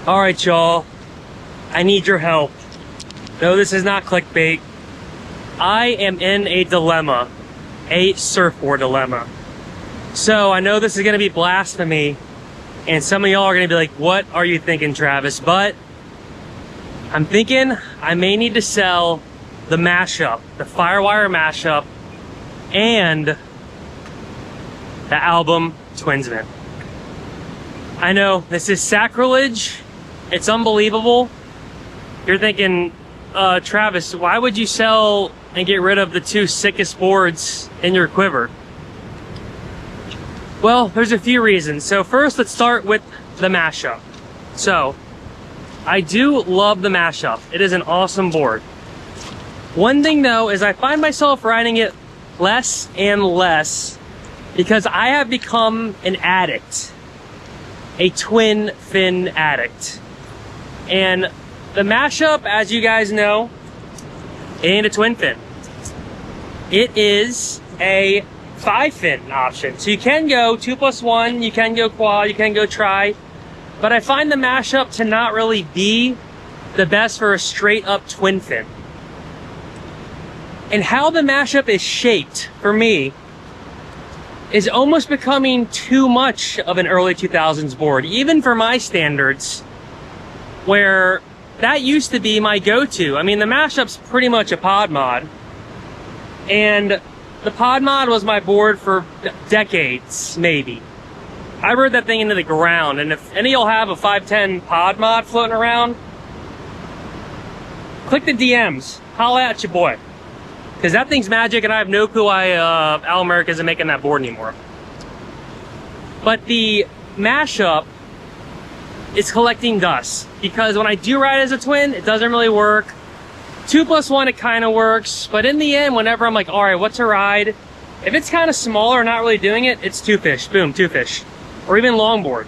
All right, y'all, I need your help. No, this is not clickbait. I am in a dilemma, a surfboard dilemma. So I know this is gonna be blasphemy, and some of y'all are gonna be like, what are you thinking, Travis? But I'm thinking I may need to sell the Mashup, the Firewire Mashup, and the album Twinsman. I know this is sacrilege. It's unbelievable. You're thinking, Travis, why would you sell and get rid of the two sickest boards in your quiver? Well, there's a few reasons. So first, let's start with the Mashup. So I do love the Mashup. It is an awesome board. One thing though is I find myself riding it less and less because I have become an addict, a twin fin addict. And the Mashup, as you guys know, ain't a twin fin. It is a 5-fin option. So you can go 2+1, you can go quad, you can go tri, but I find the Mashup to not really be the best for a straight up twin fin. And how the Mashup is shaped for me is almost becoming too much of an early 2000s board, even for my standards, where that used to be my go-to. I mean, the Mashup's pretty much a pod mod, and the pod mod was my board for decades, maybe. I rode that thing into the ground, and if any of y'all have a 510 pod mod floating around, click the DMs, holla at your boy. Because that thing's magic, and I have no clue why Al America isn't making that board anymore. But the Mashup is collecting dust, because when I do ride as a twin, it doesn't really work. 2+1, it kind of works, but in the end, whenever I'm like, all right, what's a ride? If it's kind of smaller, not really doing it, it's 2-fish, boom, 2-fish, or even longboard.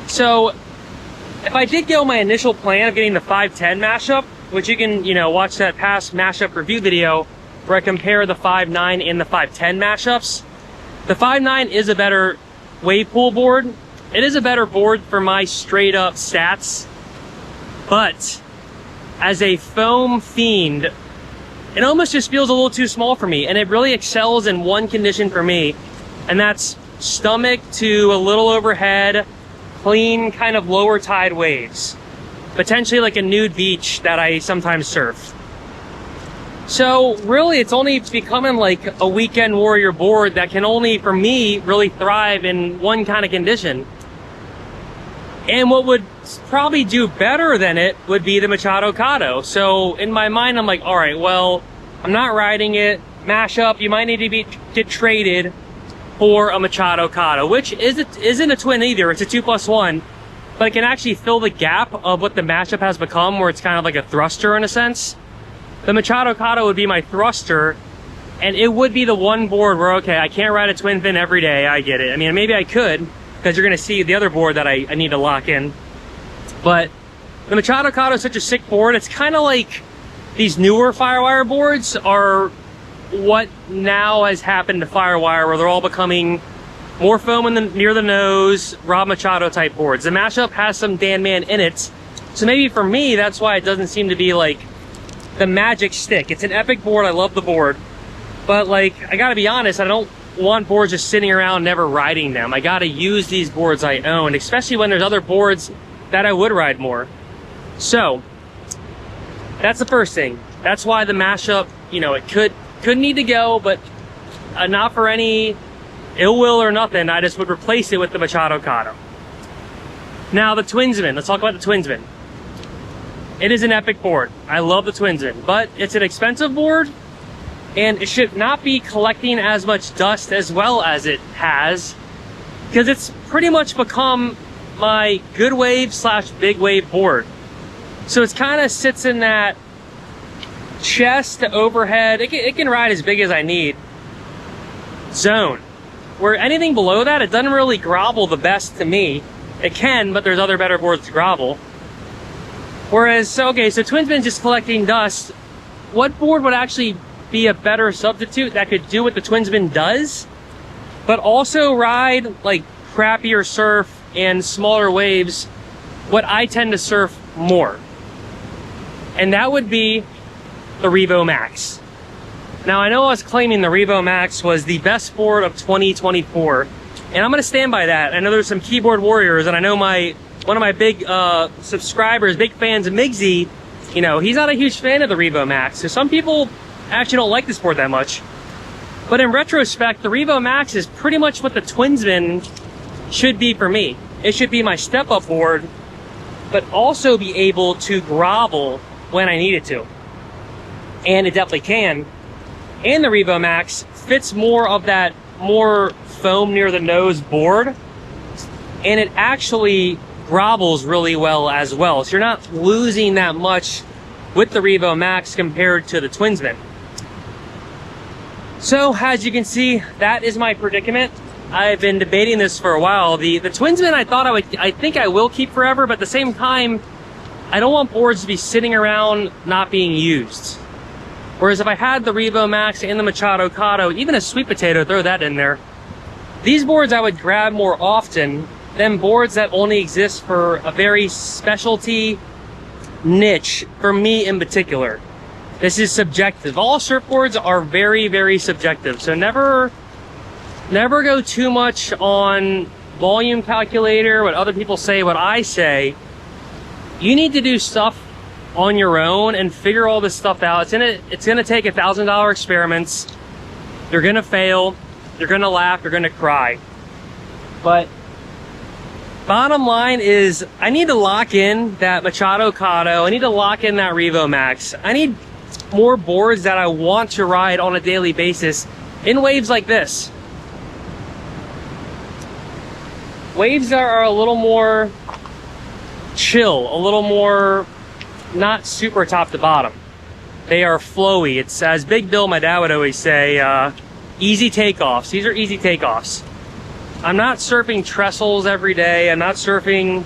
So if I did go my initial plan of getting the 510 Mashup, which you can, watch that past Mashup review video where I compare the 5.9 and the 5.10 Mashups. The 5.9 is a better wave pool board. It is a better board for my straight up stats, but as a foam fiend, it almost just feels a little too small for me, and it really excels in one condition for me, and that's stomach to a little overhead, clean kind of lower tide waves. Potentially like a nude beach that I sometimes surf. So really it's only becoming like a weekend warrior board that can only, for me, really thrive in one kind of condition. And what would probably do better than it would be the machadocado. So in my mind, I'm like, all right, well, I'm not riding it. Mashup, you might need to get traded for a machadocado, which isn't a twin either. It's a 2+1. But it can actually fill the gap of what the Mashup has become, where it's kind of like a thruster in a sense. The machadocado would be my thruster, and it would be the one board where, okay, I can't ride a twin fin every day, I get it. I mean, maybe I could, because you're gonna see the other board that I need to lock in. But the machadocado is such a sick board. It's kind of like these newer Firewire boards are what now has happened to Firewire, where they're all becoming more foam near the nose, Rob Machado type boards. The Mashup has some Dan Man in it, so maybe for me that's why it doesn't seem to be like the magic stick. It's an epic board, I love the board, but like, I gotta be honest, I don't want boards just sitting around never riding them. I gotta use these boards I own, especially when there's other boards that I would ride more. So that's the first thing. That's why the Mashup, it could need to go, but not for any ill will or nothing. I just would replace it with the machadocado. Now the Twinsman, let's talk about the Twinsman. It is an epic board. I love the Twinsman, but it's an expensive board, and it should not be collecting as much dust as well as it has, because it's pretty much become my good wave / big wave board. So it's kind of sits in that chest to overhead. It can ride as big as I need zone, where anything below that, it doesn't really grovel the best to me. It can, but there's other better boards to grovel. Whereas, so Twinsman just collecting dust. What board would actually be a better substitute that could do what the Twinsman does, but also ride like crappier surf and smaller waves what I tend to surf more. And that would be the Revo Max. Now, I know I was claiming the Revo Max was the best board of 2024, and I'm gonna stand by that. I know there's some keyboard warriors, and I know one of my big subscribers, big fans of Migsy, you know, he's not a huge fan of the Revo Max. So some people actually don't like this board that much. But in retrospect, the Revo Max is pretty much what the Twinsman should be for me. It should be my step-up board, but also be able to grovel when I need it to. And it definitely can. And the Revo Max fits more of that more foam near the nose board, and it actually grovels really well as well. So you're not losing that much with the Revo Max compared to the Twinsman. So as you can see, that is my predicament. I've been debating this for a while. The Twinsman I think I will keep forever, but at the same time, I don't want boards to be sitting around not being used. Whereas if I had the Revo Max and the Machadocado, even a sweet potato, throw that in there, these boards I would grab more often than boards that only exist for a very specialty niche, for me in particular. This is subjective. All surfboards are very, very subjective. So never go too much on volume calculator, what other people say, what I say. You need to do stuff on your own and figure all this stuff out. It's gonna take $1,000 experiments. You're gonna fail, you're gonna laugh, you're gonna cry. But bottom line is, I need to lock in that Machadocado. I need to lock in that Revo Max. I need more boards that I want to ride on a daily basis in waves like this. Waves that are a little more chill, a little more not super top to bottom. They are flowy. It's, as Big Bill, my dad would always say, easy takeoffs. These are easy takeoffs. I'm not surfing trestles every day. I'm not surfing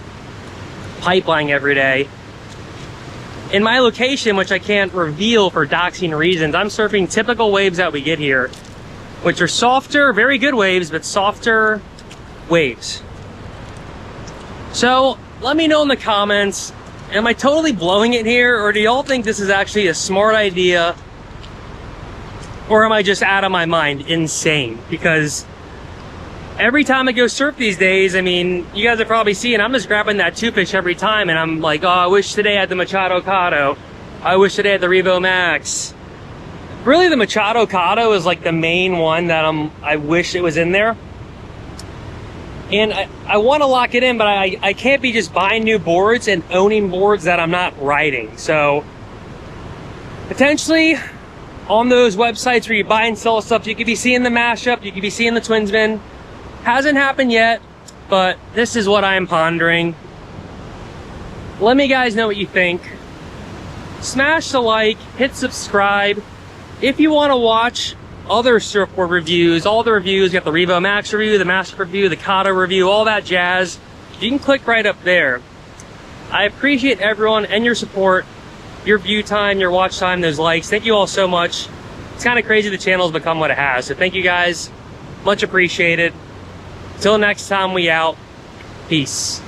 pipeline every day. In my location, which I can't reveal for doxing reasons, I'm surfing typical waves that we get here, which are softer, very good waves, but softer waves. So let me know in the comments, am I totally blowing it here, or do y'all think this is actually a smart idea, or am I just out of my mind, insane? Because every time I go surf these days, I mean, you guys are probably seeing, I'm just grabbing that 2-fish every time, and I'm like, oh, I wish today I had the Machadocado. I wish today I had the Revo Max. Really, the Machadocado is like the main one that I wish it was in there. And I want to lock it in, but I can't be just buying new boards and owning boards that I'm not riding. So potentially on those websites where you buy and sell stuff, you could be seeing the Mashup, you could be seeing the Twinsman. Hasn't happened yet, but this is what I'm pondering. Let me guys know what you think. Smash the like, hit subscribe. If you want to watch other surfboard reviews, all the reviews, you got the Revo Max review, the Mashup review, the Kado review, all that jazz, you can click right up there. I appreciate everyone and your support, your view time, your watch time, those likes. Thank you all so much. It's kind of crazy the channel's become what it has. So thank you guys. Much appreciated. Till next time, we out. Peace.